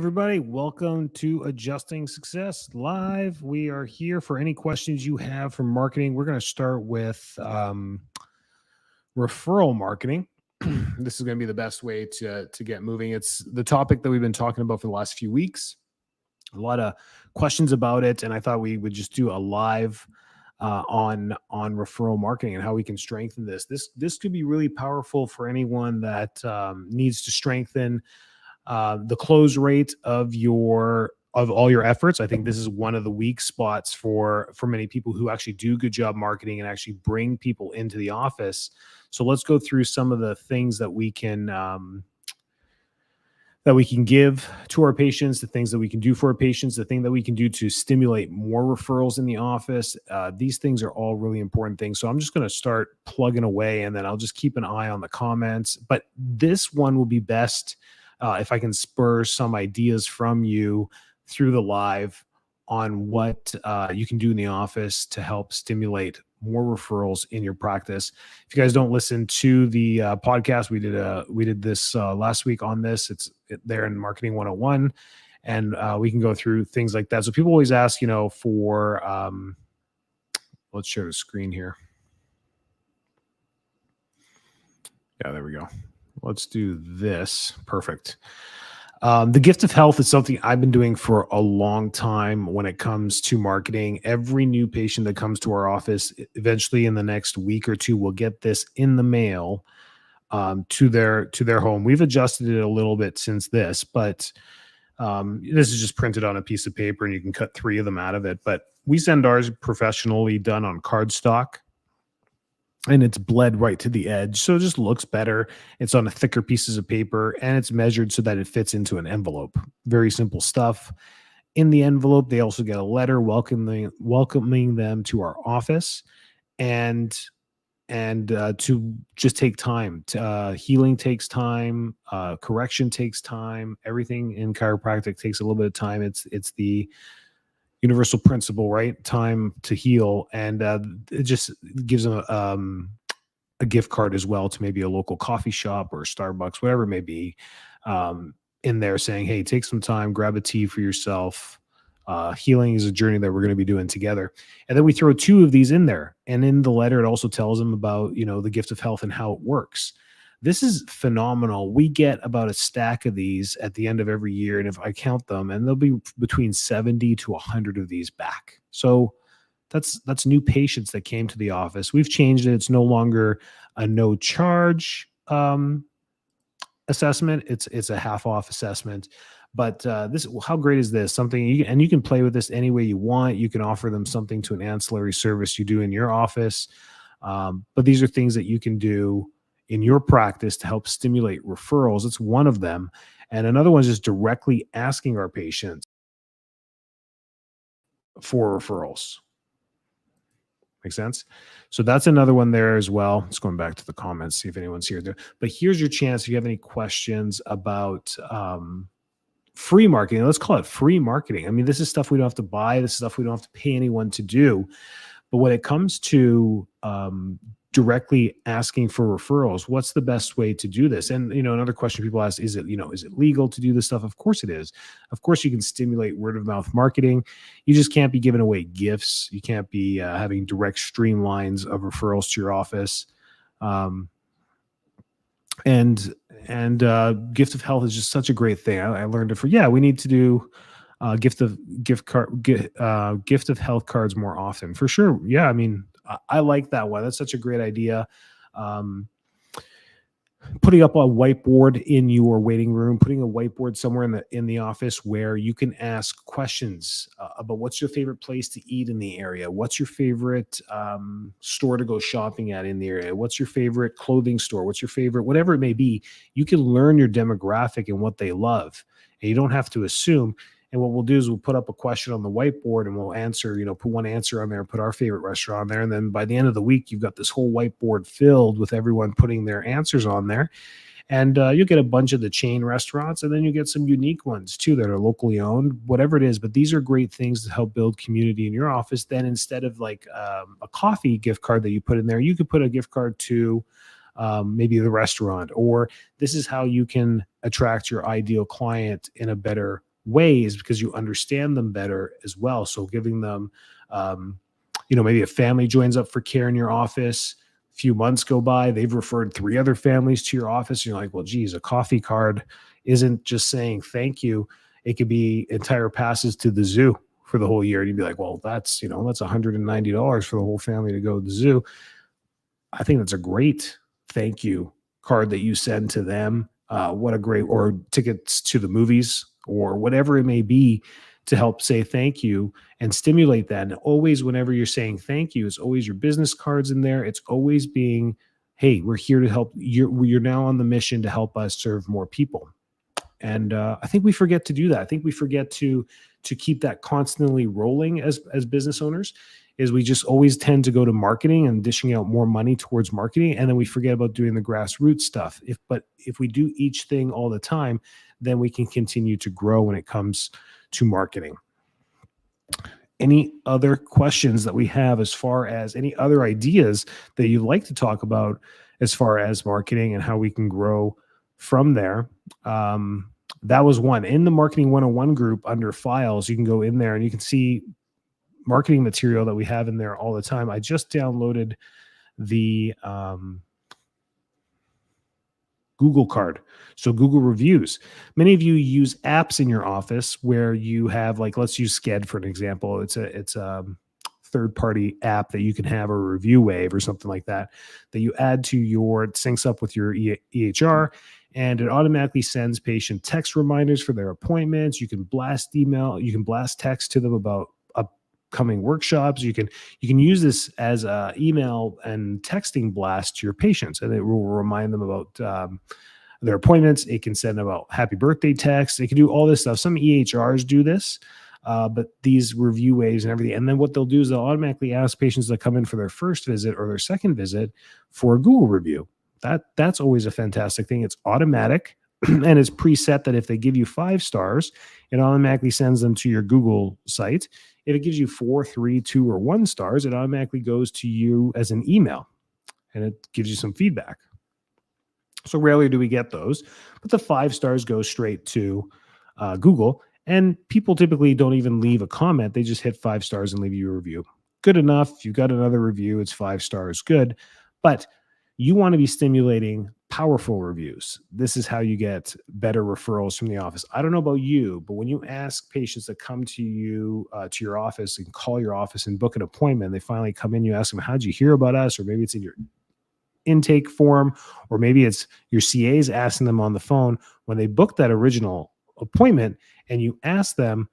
everybody. Welcome to Adjusting Success Live. We are here for any questions you have from marketing. We're going to start with referral marketing. This is going to be the best way to get moving. It's the topic that we've been talking about for the last few weeks. A lot of questions about it, and I thought we would just do a live on referral marketing and how we can strengthen this. This could be really powerful for anyone that needs to strengthen the close rate of all your efforts. I think this is one of the weak spots for many people who actually do good job marketing and actually bring people into the office. So let's go through some of the things that we can give to our patients, the things that we can do for our patients, the thing that we can do to stimulate more referrals in the office. These things are all really important things. So I'm just going to start plugging away, and then I'll just keep an eye on the comments. But this one will be best if I can spur some ideas from you through the live on what you can do in the office to help stimulate more referrals in your practice. If you guys don't listen to the podcast, we did this last week on this. It's there in Marketing 101, and we can go through things like that. So people always ask, for let's share the screen here. Yeah, there we go. Let's do this. Perfect. The gift of health is something I've been doing for a long time when it comes to marketing. Every new patient that comes to our office, eventually in the next week or two, will get this in the mail to their home. We've adjusted it a little bit since this, but this is just printed on a piece of paper, and you can cut 3 of them out of it. But we send ours professionally done on cardstock, and it's bled right to the edge. So it just looks better. It's on a thicker pieces of paper, and it's measured so that it fits into an envelope. Very simple stuff. In the envelope, they also get a letter welcoming them to our office, and to just take time. Healing takes time. Correction takes time. Everything in chiropractic takes a little bit of time. It's the universal principle, right? Time to heal. And it just gives them a gift card as well to maybe a local coffee shop or Starbucks, whatever it may be, in there saying, hey, take some time, grab a tea for yourself. Healing is a journey that we're going to be doing together. And then we throw 2 of these in there. And in the letter, it also tells them about, the gift of health and how it works. This is phenomenal. We get about a stack of these at the end of every year. And if I count them, and there'll be between 70 to 100 of these back. So that's new patients that came to the office. We've changed it. It's no longer a no charge assessment. It's a half off assessment. But how great is this? Something you can play with this any way you want. You can offer them something to an ancillary service you do in your office. But these are things that you can do in your practice to help stimulate referrals. It's one of them. And another one is just directly asking our patients for referrals. Make sense? So that's another one there as well. Let's going back to the comments, see if anyone's here. But here's your chance if you have any questions about free marketing. Let's call it free marketing. I mean, this is stuff we don't have to buy. This is stuff we don't have to pay anyone to do. But when it comes to directly asking for referrals, what's the best way to do this? And, another question people ask, is it legal to do this stuff? Of course it is. Of course you can stimulate word of mouth marketing. You just can't be giving away gifts. You can't be having direct streamlines of referrals to your office. And gift of health is just such a great thing. I learned it we need to do gift of health cards more often, for sure. Yeah. I mean, I like that one. That's such a great idea. Putting up a whiteboard in your waiting room, putting a whiteboard somewhere in the office where you can ask questions about what's your favorite place to eat in the area? What's your favorite store to go shopping at in the area? What's your favorite clothing store? What's your favorite, whatever it may be? You can learn your demographic and what they love, and you don't have to assume. And what we'll do is we'll put up a question on the whiteboard, and we'll answer, put one answer on there, put our favorite restaurant on there. And then by the end of the week, you've got this whole whiteboard filled with everyone putting their answers on there. And you'll get a bunch of the chain restaurants, and then you get some unique ones too that are locally owned, whatever it is. But these are great things to help build community in your office. Then instead of like a coffee gift card that you put in there, you could put a gift card to maybe the restaurant, or this is how you can attract your ideal client in a better way is because you understand them better as well. So giving them, maybe a family joins up for care in your office. A few months go by, they've referred 3 other families to your office. And you're like, well, geez, a coffee card isn't just saying thank you. It could be entire passes to the zoo for the whole year. And you'd be like, well, that's $190 for the whole family to go to the zoo. I think that's a great thank you card that you send to them. What a great, or tickets to the movies or whatever it may be, to help say thank you and stimulate that. And always, whenever you're saying thank you, it's always your business cards in there. It's always being, hey, we're here to help. You're now on the mission to help us serve more people. And I think we forget to do that. I think we forget to keep that constantly rolling as business owners. Is we just always tend to go to marketing and dishing out more money towards marketing, and then we forget about doing the grassroots stuff. If we do each thing all the time, then we can continue to grow when it comes to marketing. Any other questions that we have, as far as any other ideas that you'd like to talk about as far as marketing and how we can grow from there? That was one. In the Marketing 101 group under files, you can go in there and you can see marketing material that we have in there all the time. I just downloaded the Google card. So Google reviews. Many of you use apps in your office where you have, like, let's use Sked for an example. It's a third-party app that you can have a review wave or something like that you add to your, it syncs up with your EHR, and it automatically sends patient text reminders for their appointments. You can blast email, you can blast text to them about upcoming workshops. You can use this as a email and texting blast to your patients, and it will remind them about their appointments. It can send them about happy birthday texts. It can do all this stuff. Some EHRs do this, but these review waves and everything. And then what they'll do is they'll automatically ask patients that come in for their first visit or their second visit for a Google review. That's always a fantastic thing. It's automatic and it's preset that if they give you 5 stars, it automatically sends them to your Google site. If it gives you 4, 3, 2, or 1 stars, it automatically goes to you as an email and it gives you some feedback. So rarely do we get those, but the 5 stars go straight to Google, and people typically don't even leave a comment. They just hit 5 stars and leave you a review. Good enough. You got another review. It's 5 stars. Good. But you want to be stimulating powerful reviews. This is how you get better referrals from the office. I don't know about you, but when you ask patients that come to you, to your office and call your office and book an appointment, they finally come in, you ask them, how'd you hear about us? Or maybe it's in your intake form, or maybe it's your CAs asking them on the phone when they booked that original appointment, and you ask them,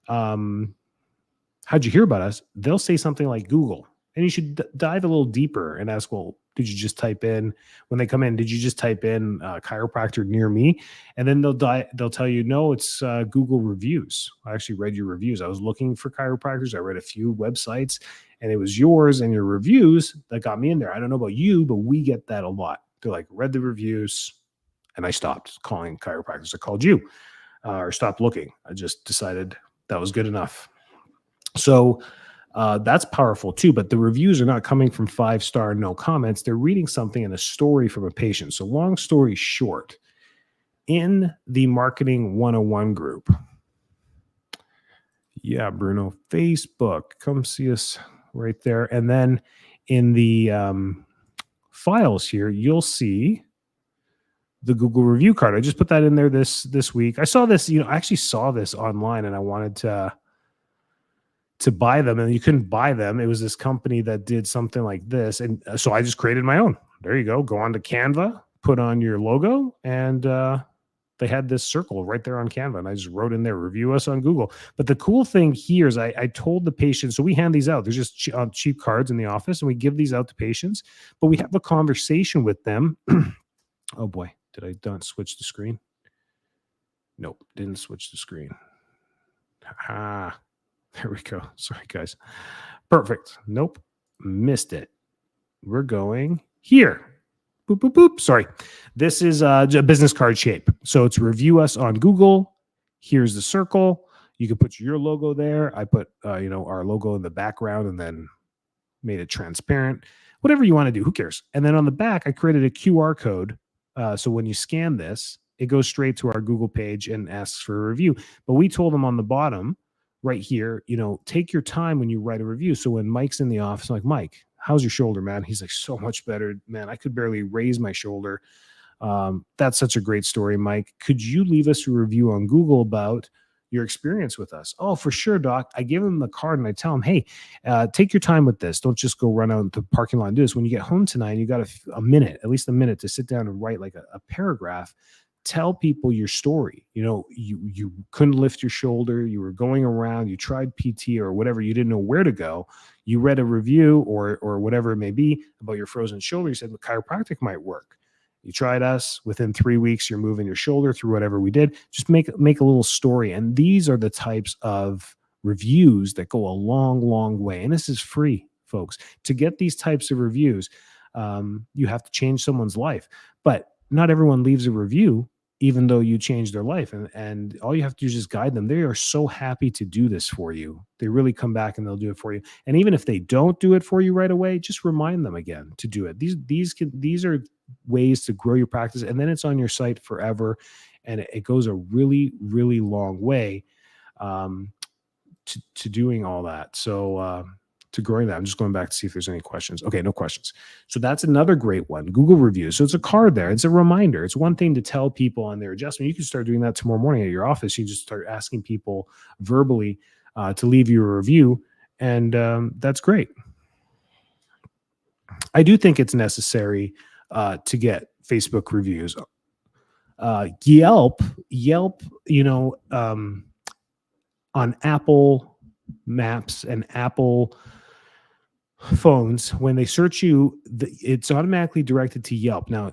how'd you hear about us? They'll say something like Google. And you should dive a little deeper and ask, well, did you just type in, when they come in, did you just type in chiropractor near me? And then they'll tell you, no, it's Google reviews. I actually read your reviews. I was looking for chiropractors. I read a few websites, and it was yours and your reviews that got me in there. I don't know about you, but we get that a lot. They're like, read the reviews, and I stopped calling chiropractors. I called you, or stopped looking. I just decided that was good enough. So that's powerful too, but the reviews are not coming from 5-star, no comments. They're reading something in a story from a patient. So long story short, in the Marketing 101 group, yeah, Bruno, Facebook, come see us right there. And then in the files here, you'll see the Google review card. I just put that in there this week. I saw this, I actually saw this online, and I wanted to buy them, and you couldn't buy them. It was this company that did something like this. And so I just created my own. There you go. Go on to Canva, put on your logo, and they had this circle right there on Canva. And I just wrote in there, review us on Google. But the cool thing here is I told the patient, so we hand these out. They're just cheap cards in the office, and we give these out to patients, but we have a conversation with them. Oh boy, did I not switch the screen? Nope, didn't switch the screen. There we go. Sorry, guys. Perfect. Nope. Missed it. We're going here. Boop, boop, boop. Sorry. This is a business card shape. So it's review us on Google. Here's the circle. You can put your logo there. I put, our logo in the background and then made it transparent. Whatever you want to do. Who cares? And then on the back, I created a QR code. So when you scan this, it goes straight to our Google page and asks for a review. But we told them on the bottom right here, take your time when you write a review. So when Mike's in the office, I'm like, Mike, how's your shoulder, man? He's like, so much better, man. I could barely raise my shoulder. That's such a great story, Mike. Could you leave us a review on Google about your experience with us? Oh, for sure, Doc. I give him the card and I tell him, hey, take your time with this. Don't just go run out into the parking lot and do this. When you get home tonight, you got a minute, at least a minute, to sit down and write like a paragraph. Tell people your story. You couldn't lift your shoulder. You were going around. You tried PT or whatever. You didn't know where to go. You read a review or whatever it may be about your frozen shoulder. You said the chiropractic might work. You tried us. Within 3 weeks, you're moving your shoulder through whatever we did. Just make a little story. And these are the types of reviews that go a long, long way. And this is free, folks. To get these types of reviews, you have to change someone's life. But not everyone leaves a review even though you change their life. And all you have to do is just guide them. They are so happy to do this for you. They really come back and they'll do it for you. And even if they don't do it for you right away, just remind them again to do it. These are ways to grow your practice. And then it's on your site forever. And it goes a really, really long way to doing all that. So, to growing that. I'm just going back to see if there's any questions. Okay, no questions. So that's another great one. Google reviews. So it's a card there. It's a reminder. It's one thing to tell people on their adjustment. You can start doing that tomorrow morning at your office. You just start asking people verbally to leave you a review. And that's great. I do think it's necessary to get Facebook reviews. Yelp, on Apple Maps and Apple phones, when they search you, it's automatically directed to Yelp. Now,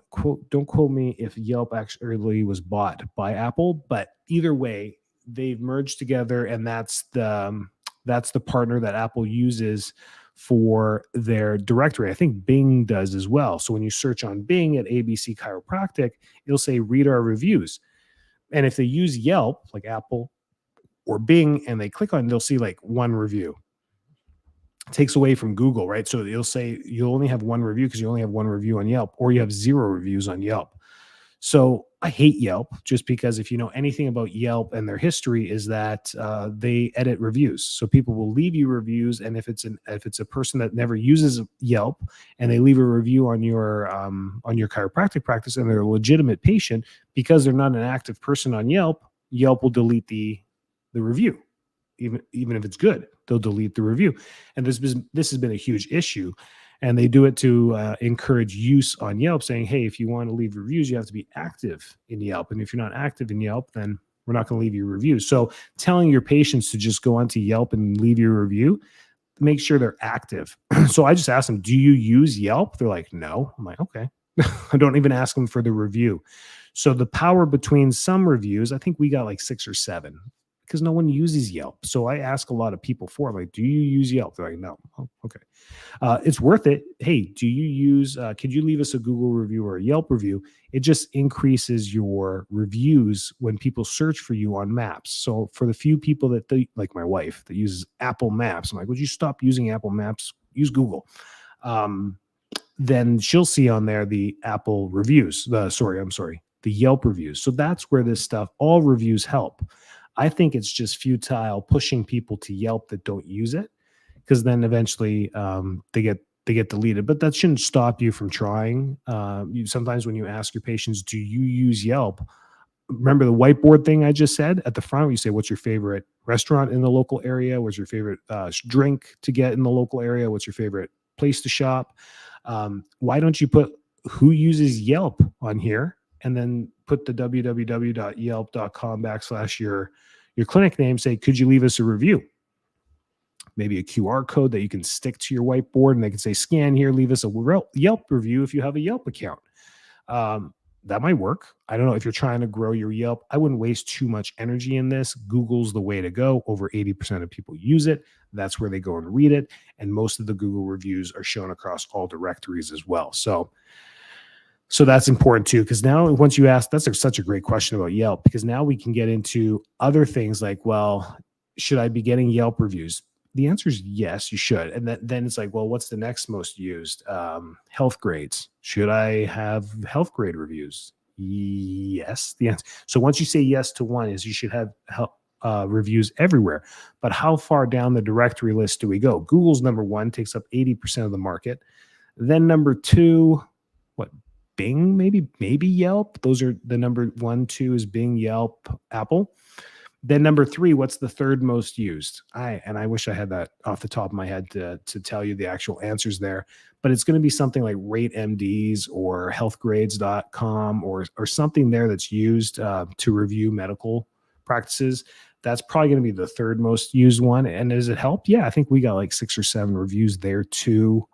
don't quote me if Yelp actually was bought by Apple, but either way, they've merged together, and that's the partner that Apple uses for their directory. I think Bing does as well. So when you search on Bing at ABC Chiropractic, it'll say read our reviews. And if they use Yelp, like Apple or Bing, and they click on it, they'll see like one review. It takes away from Google, right? So it'll say you'll only have one review because you only have one review on Yelp, or you have 0 reviews on Yelp. So I hate Yelp, just because if you know anything about Yelp and their history is that they edit reviews. So people will leave you reviews, and if it's a person that never uses Yelp and they leave a review on your chiropractic practice and they're a legitimate patient, because they're not an active person on Yelp, Yelp will delete the review. Even if it's good, they'll delete the review. And this has been a huge issue. And they do it to encourage use on Yelp, saying, hey, if you want to leave reviews, you have to be active in Yelp. And if you're not active in Yelp, then we're not going to leave you reviews. So telling your patients to just go onto Yelp and leave your review, make sure they're active. So I just asked them, do you use Yelp? They're like, no. I'm like, okay. I don't even ask them for the review. So the power between some reviews, I think we got like 6 or 7. Because no one uses Yelp. So I ask a lot of people for it, like, do you use Yelp? They're like, no. Oh, okay. It's worth it. Hey, do you use, could you leave us a Google review or a Yelp review? It just increases your reviews when people search for you on maps. So for the few people like my wife, that uses Apple Maps, I'm like, would you stop using Apple Maps? Use Google. Then she'll see on there the Apple reviews. The Yelp reviews. So that's where this stuff, all reviews help. I think it's just futile pushing people to Yelp that don't use it, because then eventually they get deleted. But that shouldn't stop you from trying. Sometimes when you ask your patients, do you use Yelp? Remember the whiteboard thing I just said at the front, where you say, what's your favorite restaurant in the local area? What's your favorite drink to get in the local area? What's your favorite place to shop? Why don't you put who uses Yelp on here, and then put the www.yelp.com/your clinic name, say, could you leave us a review? Maybe a QR code that you can stick to your whiteboard, and they can say, scan here, leave us a Yelp review if you have a Yelp account. That might work. I don't know if you're trying to grow your Yelp. I wouldn't waste too much energy in this. Google's the way to go. Over 80% of people use it. That's where they go and read it. And most of the Google reviews are shown across all directories as well. So that's important too, because now once you ask, that's such a great question about Yelp, because now we can get into other things like, well, should I be getting Yelp reviews? The answer is yes, you should. And then it's like, well, what's the next most used? Health grades. Should I have health grade reviews? Yes. The answer. So once you say yes to one, is you should have reviews everywhere. But how far down the directory list do we go? Google's number one, takes up 80% of the market. Then number two, what? Bing, maybe Yelp. Those are the number one, two is Bing, Yelp, Apple. Then number three, what's the third most used? I wish I had that off the top of my head to tell you the actual answers there, but it's going to be something like RateMDs or healthgrades.com or something there that's used to review medical practices. That's probably going to be the third most used one. And does it help? Yeah, I think we got like 6 or 7 reviews there too.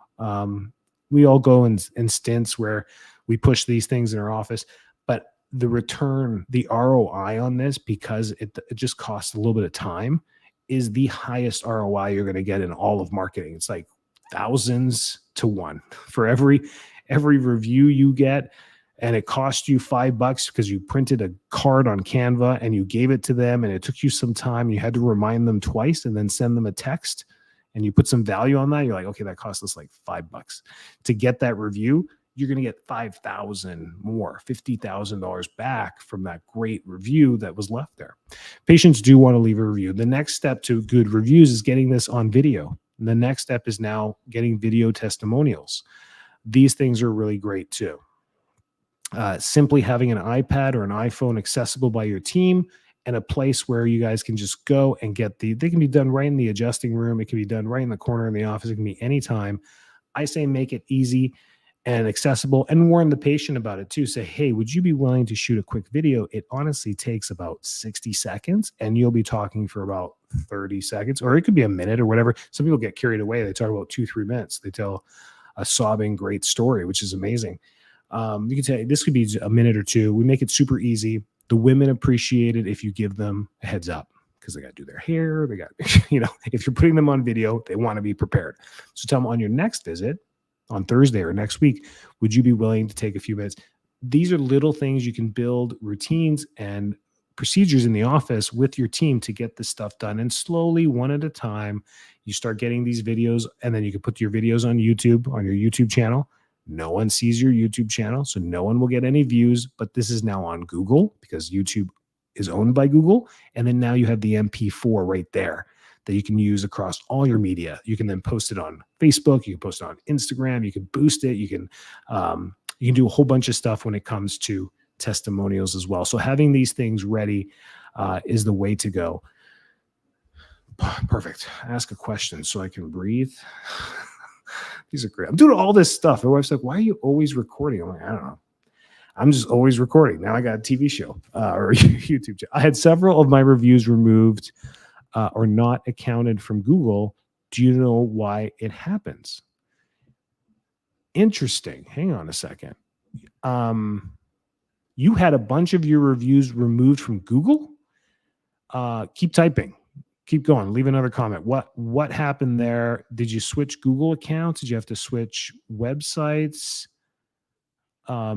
We all go in stints where we push these things in our office, but the return, the ROI on this, because it just costs a little bit of time, is the highest ROI you're going to get in all of marketing. It's like thousands to one for every review you get. And it cost you $5 because you printed a card on Canva and you gave it to them, and it took you some time. You had to remind them twice and then send them a text, and you put some value on that. You're like, okay, that cost us like $5 to get that review. You're going to get $5,000 more, $50,000 back from that great review that was left there. Patients do want to leave a review. The next step to good reviews is getting this on video. And the next step is now getting video testimonials. These things are really great too. Simply having an iPad or an iPhone accessible by your team and a place where you guys can just go and get they can be done right in the adjusting room. It can be done right in the corner in the office. It can be anytime. I say make it easy and accessible, and warn the patient about it too. Say, hey, would you be willing to shoot a quick video? It honestly takes about 60 seconds and you'll be talking for about 30 seconds, or it could be a minute or whatever. Some people get carried away. They talk about 2-3 minutes. They tell a sobbing great story, which is amazing. You can say this could be a minute or two. We make it super easy. The women appreciate it if you give them a heads up, because they got to do their hair. They got, if you're putting them on video, they want to be prepared. So tell them on your next visit, on Thursday or next week, would you be willing to take a few minutes? These are little things you can build routines and procedures in the office with your team to get this stuff done. And slowly, one at a time, you start getting these videos, and then you can put your videos on YouTube, on your YouTube channel. No one sees your YouTube channel, so no one will get any views, but this is now on Google because YouTube is owned by Google. And then now you have the MP4 right there that you can use across all your media. You can then post it on Facebook. You can post it on Instagram. You can boost it. You can do a whole bunch of stuff when it comes to testimonials as well. So having these things ready is the way to go. Perfect. Ask a question so I can breathe. These are great. I'm doing all this stuff. My wife's like, why are you always recording? I'm like, I don't know. I'm just always recording. Now I got a TV show or YouTube channel. I had several of my reviews removed or not accounted from Google. Do you know why it happens? Interesting. Hang on a second. You had a bunch of your reviews removed from Google? Keep typing. Keep going. Leave another comment. What happened there? Did you switch Google accounts? Did you have to switch websites? I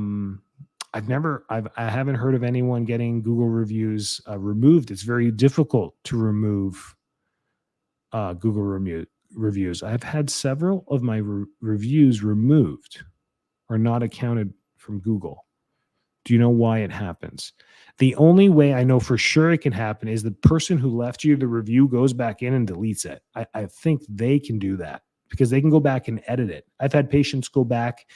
haven't heard of anyone getting Google reviews removed. It's very difficult to remove Google reviews. I've had several of my reviews removed or not accounted from Google. Do you know why it happens? The only way I know for sure it can happen is the person who left you the review goes back in and deletes it. I think they can do that because they can go back and edit it. I've had patients go back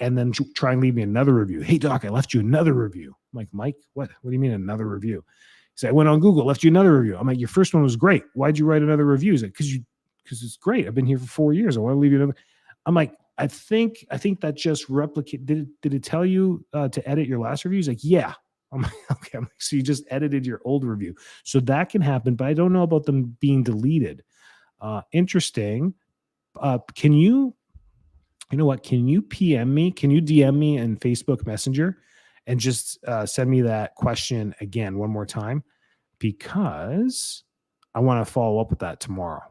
and then try and leave me another review. Hey, doc, I left you another review. I'm like, Mike, what? What do you mean another review? He said, I went on Google, left you another review. I'm like, your first one was great. Why'd you write another review? He's like, because it's great. I've been here for 4 years. I want to leave you another. I'm like, I think that just replicate. Did it tell you to edit your last review? He's like, yeah. I'm like, okay. I'm like, so you just edited your old review. So that can happen, but I don't know about them being deleted. Interesting. Can you know what? Can you PM me? Can you DM me in Facebook Messenger and just send me that question again one more time? Because I want to follow up with that tomorrow.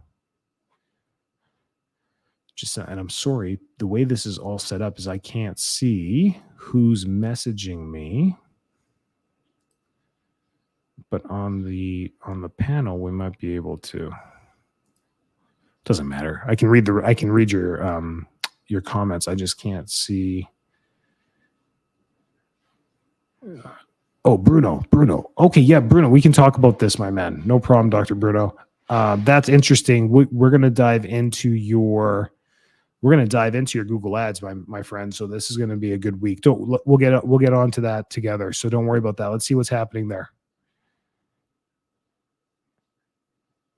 And I'm sorry, the way this is all set up is I can't see who's messaging me. But on the panel, we might be able to. Doesn't matter. I can read your comments. I just can't see. Oh, Bruno. Okay, yeah, Bruno, we can talk about this, my man. No problem, Dr. Bruno. That's interesting. We're going to dive into your Google Ads, my friend. So this is going to be a good week. We'll get on to that together. So don't worry about that. Let's see what's happening there.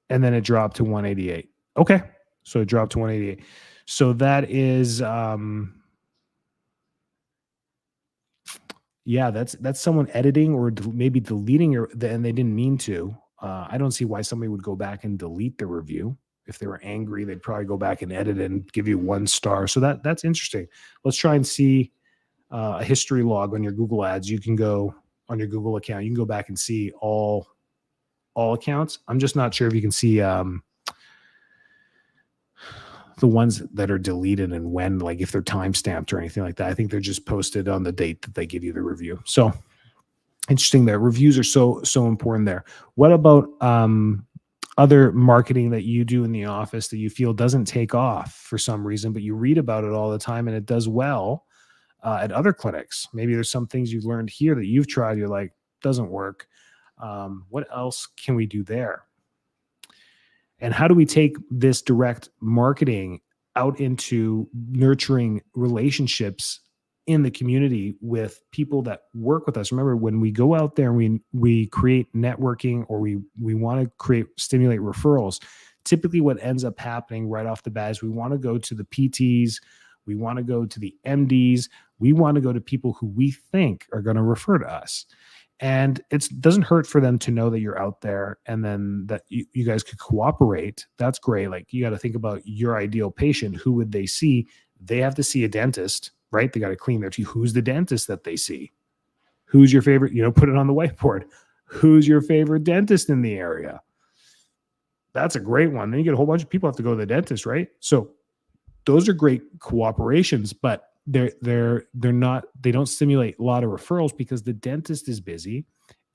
And then it dropped to 188. Okay, so it dropped to 188. So that is yeah, that's someone editing or maybe deleting and they didn't mean to. I don't see why somebody would go back and delete the review. If they were angry, they'd probably go back and edit it and give you 1 star. So that's interesting. Let's try and see a history log on your Google Ads. You can go on your Google account. You can go back and see all accounts. I'm just not sure if you can see the ones that are deleted and when, like if they're time stamped or anything like that. I think they're just posted on the date that they give you the review. So interesting there. Reviews are so important there. What about other marketing that you do in the office that you feel doesn't take off for some reason, but you read about it all the time and it does well at other clinics? Maybe there's some things you've learned here that you've tried, you're like, doesn't work. What else can we do there? And how do we take this direct marketing out into nurturing relationships in the community with people that work with us? Remember, when we go out there and we create networking, or we want to stimulate referrals, typically what ends up happening right off the bat is we want to go to the PTs, we want to go to the MDs, we want to go to people who we think are going to refer to us. And it doesn't hurt for them to know that you're out there, and then that you guys could cooperate. That's great. Like, you got to think about your ideal patient. Who would they see? They have to see a dentist, right? They got to clean their teeth. Who's the dentist that they see? Who's your favorite? Put it on the whiteboard. Who's your favorite dentist in the area? That's a great one. Then you get a whole bunch of people have to go to the dentist, right? So those are great cooperations, but they don't stimulate a lot of referrals because the dentist is busy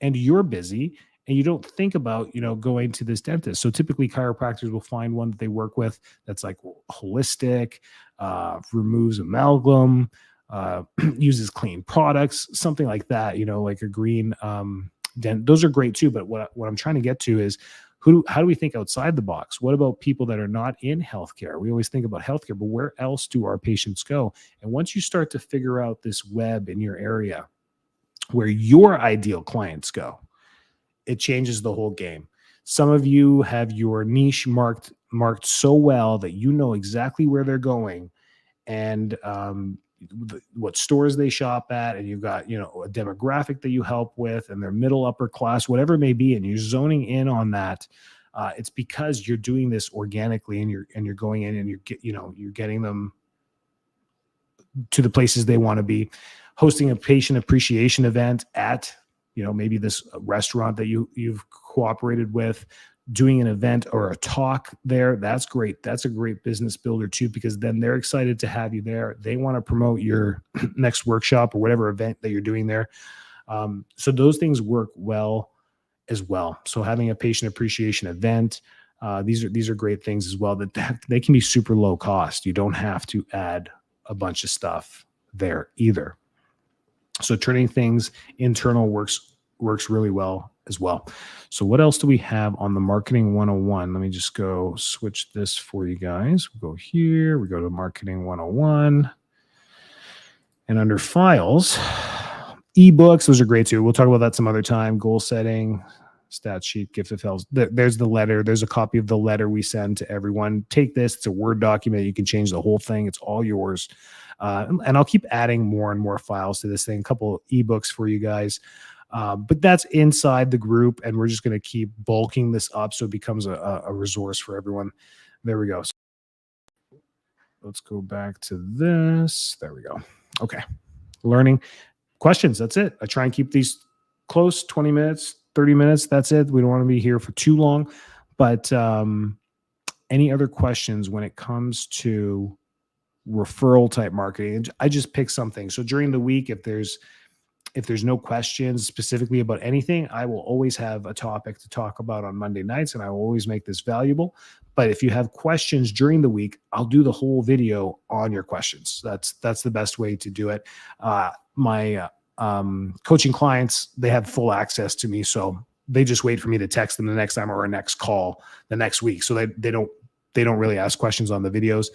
and you're busy and you don't think about, going to this dentist. So typically chiropractors will find one that they work with that's like holistic, removes amalgam, uses clean products, something like that, like a green dent. Those are great too. But what I'm trying to get to is, how do we think outside the box? What about people that are not in healthcare? We always think about healthcare, but where else do our patients go? And once you start to figure out this web in your area where your ideal clients go, it changes the whole game. Some of you have your niche marked so well that you know exactly where they're going and what stores they shop at, and you've got a demographic that you help with, and they're middle upper class, whatever it may be, and you're zoning in on that. It's because you're doing this organically, and you're going in and you're getting them to the places they want to be. Hosting a patient appreciation event at maybe this restaurant that you've cooperated with, doing an event or a talk there, that's great. That's a great business builder too, because then they're excited to have you there. They want to promote your next workshop or whatever event that you're doing there. So those things work well as well. So having a patient appreciation event, these are great things as well, that they can be super low cost. You don't have to add a bunch of stuff there either. So turning things internal works really well as well. So what else do we have on the Marketing 101? Let me just go switch this for you guys. We'll go here. We go to Marketing 101. And under files, ebooks, those are great too. We'll talk about that some other time. Goal setting, stat sheet, gift of health. There's the letter. There's a copy of the letter we send to everyone. Take this. It's a Word document. You can change the whole thing. It's all yours. And I'll keep adding more and more files to this thing. A couple of ebooks for you guys. But that's inside the group, and we're just going to keep bulking this up so it becomes a resource for everyone. There we go. So let's go back to this. There we go. Okay. Learning questions. That's it. I try and keep these close, 20 minutes, 30 minutes. That's it. We don't want to be here for too long. But any other questions when it comes to referral type marketing? I just pick something. So during the week, if there's no questions specifically about anything, I will always have a topic to talk about on Monday nights, and I will always make this valuable. But if you have questions during the week, I'll do the whole video on your questions. That's the best way to do it. My Coaching clients, they have full access to me. So they just wait for me to text them the next time or our next call the next week. So they don't really ask questions on the videos,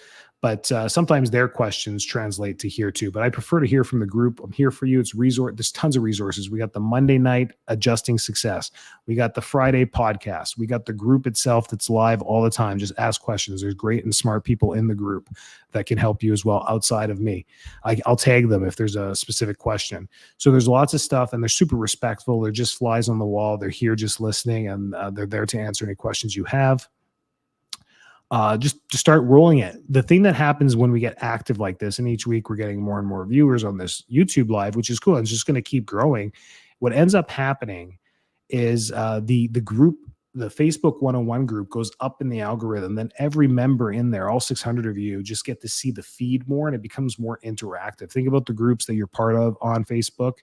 but sometimes their questions translate to here too. But I prefer to hear from the group. I'm here for you. There's tons of resources. We got the Monday night adjusting success. We got the Friday podcast. We got the group itself that's live all the time. Just ask questions. There's great and smart people in the group that can help you as well outside of me. I'll tag them if there's a specific question. So there's lots of stuff, and they're super respectful. They're just flies on the wall. They're here just listening, and they're there to answer any questions you have. Just to start rolling it. The thing that happens when we get active like this, and each week we're getting more and more viewers on this YouTube live, which is cool. It's just going to keep growing. What ends up happening is the group, the Facebook 101 group, goes up in the algorithm. Then every member in there, all 600 of you, just get to see the feed more, and it becomes more interactive. Think about the groups that you're part of on Facebook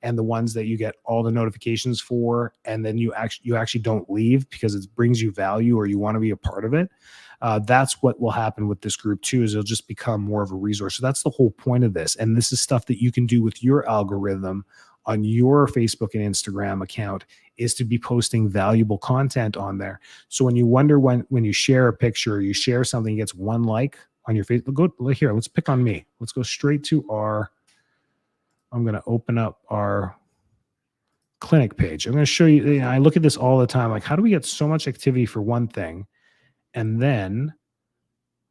and the ones that you get all the notifications for, and then you actually don't leave because it brings you value or you want to be a part of it. That's what will happen with this group too, is it'll just become more of a resource. So that's the whole point of this. And this is stuff that you can do with your algorithm on your Facebook and Instagram account, is to be posting valuable content on there. So when you wonder when you share a picture, you share something, it gets one like on your Facebook. Go here, let's pick on me. Let's go straight to I'm going to open up our clinic page. I'm going to show you, I look at this all the time. Like, how do we get so much activity for one thing? And then,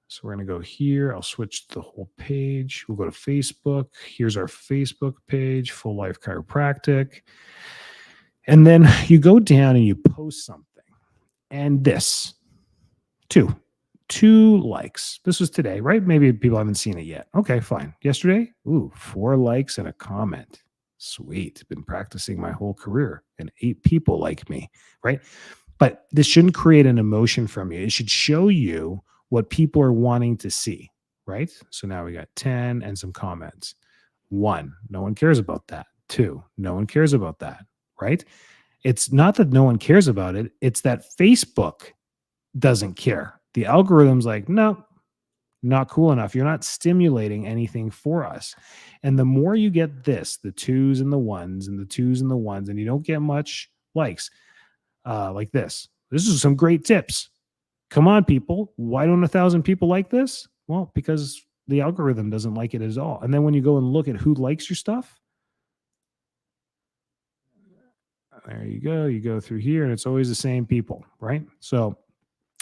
so we're going to go here. I'll switch the whole page. We'll go to Facebook. Here's our Facebook page, Full Life Chiropractic. And then you go down and you post something. And this, two likes. This was today, right? Maybe people haven't seen it yet. Okay, fine. Yesterday, 4 likes and a comment. Sweet. Been practicing my whole career and 8 people like me, right? But this shouldn't create an emotion from you. It should show you what people are wanting to see, right? So now we got 10 and some comments. 1, no one cares about that. 2, no one cares about that, right? It's not that no one cares about it. It's that Facebook doesn't care. The algorithm's like, no, not cool enough. You're not stimulating anything for us. And the more you get this, the 2s and the 1s and the 2s and the 1s, and you don't get much likes, like this. This is some great tips. Come on, people. Why don't 1,000 people like this? Well, because the algorithm doesn't like it at all. And then when you go and look at who likes your stuff, there you go. You go through here and it's always the same people, right? So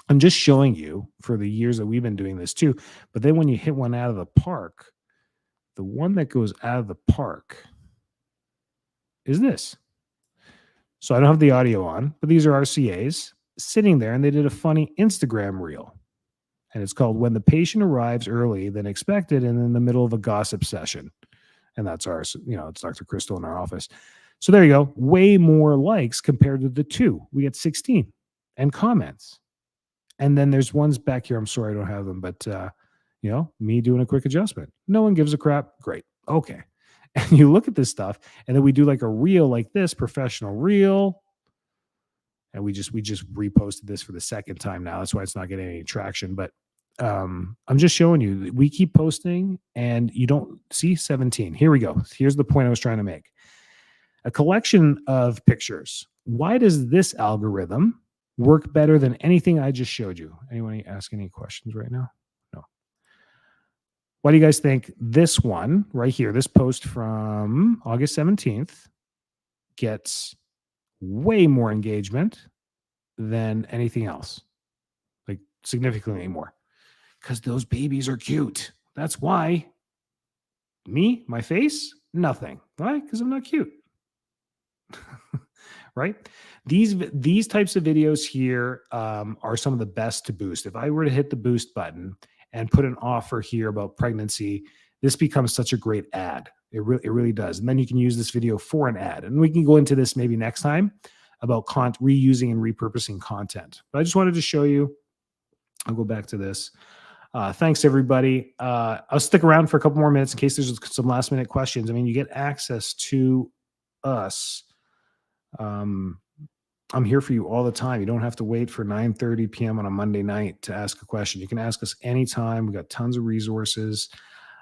I'm just showing you for the years that we've been doing this too. But then when you hit one out of the park, the one that goes out of the park is this. So I don't have the audio on, but these are RCAs sitting there, and they did a funny Instagram reel. And it's called When the Patient Arrives Early Than Expected and in the Middle of a Gossip Session. And that's ours. It's Dr. Crystal in our office. So there you go. Way more likes compared to the 2. We get 16 and comments. And then there's ones back here. I'm sorry I don't have them, but me doing a quick adjustment. No one gives a crap. Great. Okay. And you look at this stuff, and then we do like a reel like this, professional reel. And we just reposted this for the second time now. That's why it's not getting any traction. But I'm just showing you, we keep posting and you don't see 17. Here we go. Here's the point I was trying to make. A collection of pictures. Why does this algorithm work better than anything I just showed you? Anyone ask any questions right now? No. Why do you guys think this one right here, this post from August 17th, gets way more engagement than anything else? Like significantly more. Because those babies are cute. That's why. Me, my face, nothing. Why? Because I'm not cute. Right? These types of videos here are some of the best to boost. If I were to hit the boost button and put an offer here about pregnancy, this becomes such a great ad. It really does. And then you can use this video for an ad. And we can go into this maybe next time about reusing and repurposing content. But I just wanted to show you. I'll go back to this. Thanks, everybody. I'll stick around for a couple more minutes in case there's some last minute questions. I mean, you get access to us. I'm here for you all the time. You don't have to wait for 9:30 p.m. on a Monday night to ask a question. You can ask us anytime. We've got tons of resources,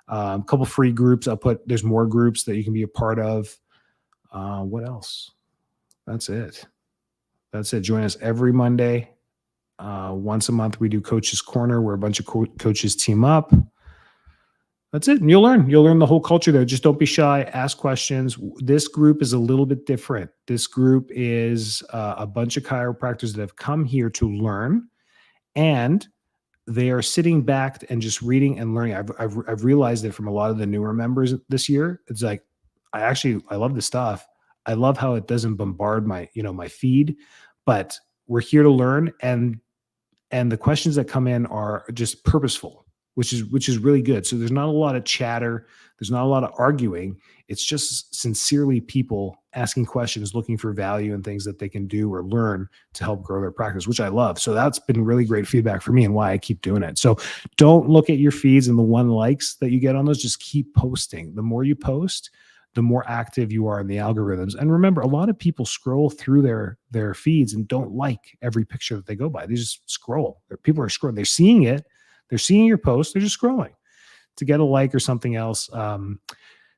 a couple free groups. There's more groups that you can be a part of. What else? That's it. Join us every Monday. Once a month, we do Coach's Corner, where a bunch of coaches team up. That's it. And you'll learn the whole culture there. Just don't be shy. Ask questions. This group is a little bit different. This group is a bunch of chiropractors that have come here to learn, and they are sitting back and just reading and learning. I've realized that from a lot of the newer members this year. It's like, I love this stuff. I love how it doesn't bombard my feed, but we're here to learn, and the questions that come in are just purposeful, which is really good. So there's not a lot of chatter. There's not a lot of arguing. It's just sincerely people asking questions, looking for value and things that they can do or learn to help grow their practice, which I love. So that's been really great feedback for me and why I keep doing it. So don't look at your feeds and the one likes that you get on those. Just keep posting. The more you post, the more active you are in the algorithms. And remember, a lot of people scroll through their feeds and don't like every picture that they go by. They just scroll. People are scrolling. They're seeing it. They're seeing your post. They're just scrolling. To get a like or something else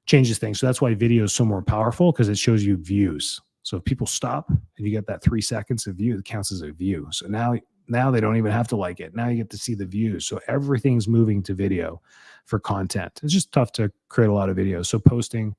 changes things. So that's why video is so more powerful, because it shows you views. So if people stop and you get that 3 seconds of view, it counts as a view. So now they don't even have to like it. Now you get to see the views. So everything's moving to video for content. It's just tough to create a lot of videos. So posting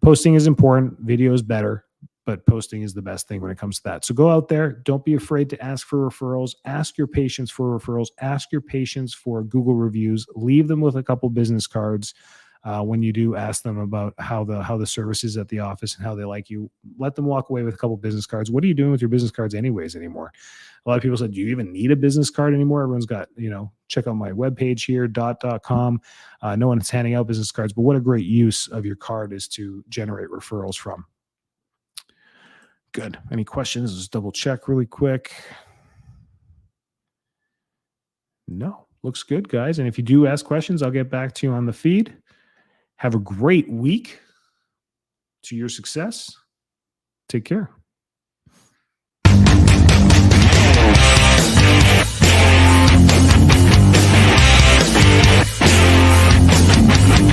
is important. Video is better, but posting is the best thing when it comes to that. So go out there. Don't be afraid to ask for referrals. Ask your patients for referrals. Ask your patients for Google reviews. Leave them with a couple business cards. When you do ask them about how the service is at the office and how they like you, let them walk away with a couple business cards. What are you doing with your business cards anyways anymore? A lot of people said, do you even need a business card anymore? Everyone's got, check out my webpage here, dot.com. No one's handing out business cards, but what a great use of your card is to generate referrals from. Good. Any questions? Just double check really quick. No, looks good, guys. And if you do ask questions, I'll get back to you on the feed. Have a great week. To your success. Take care.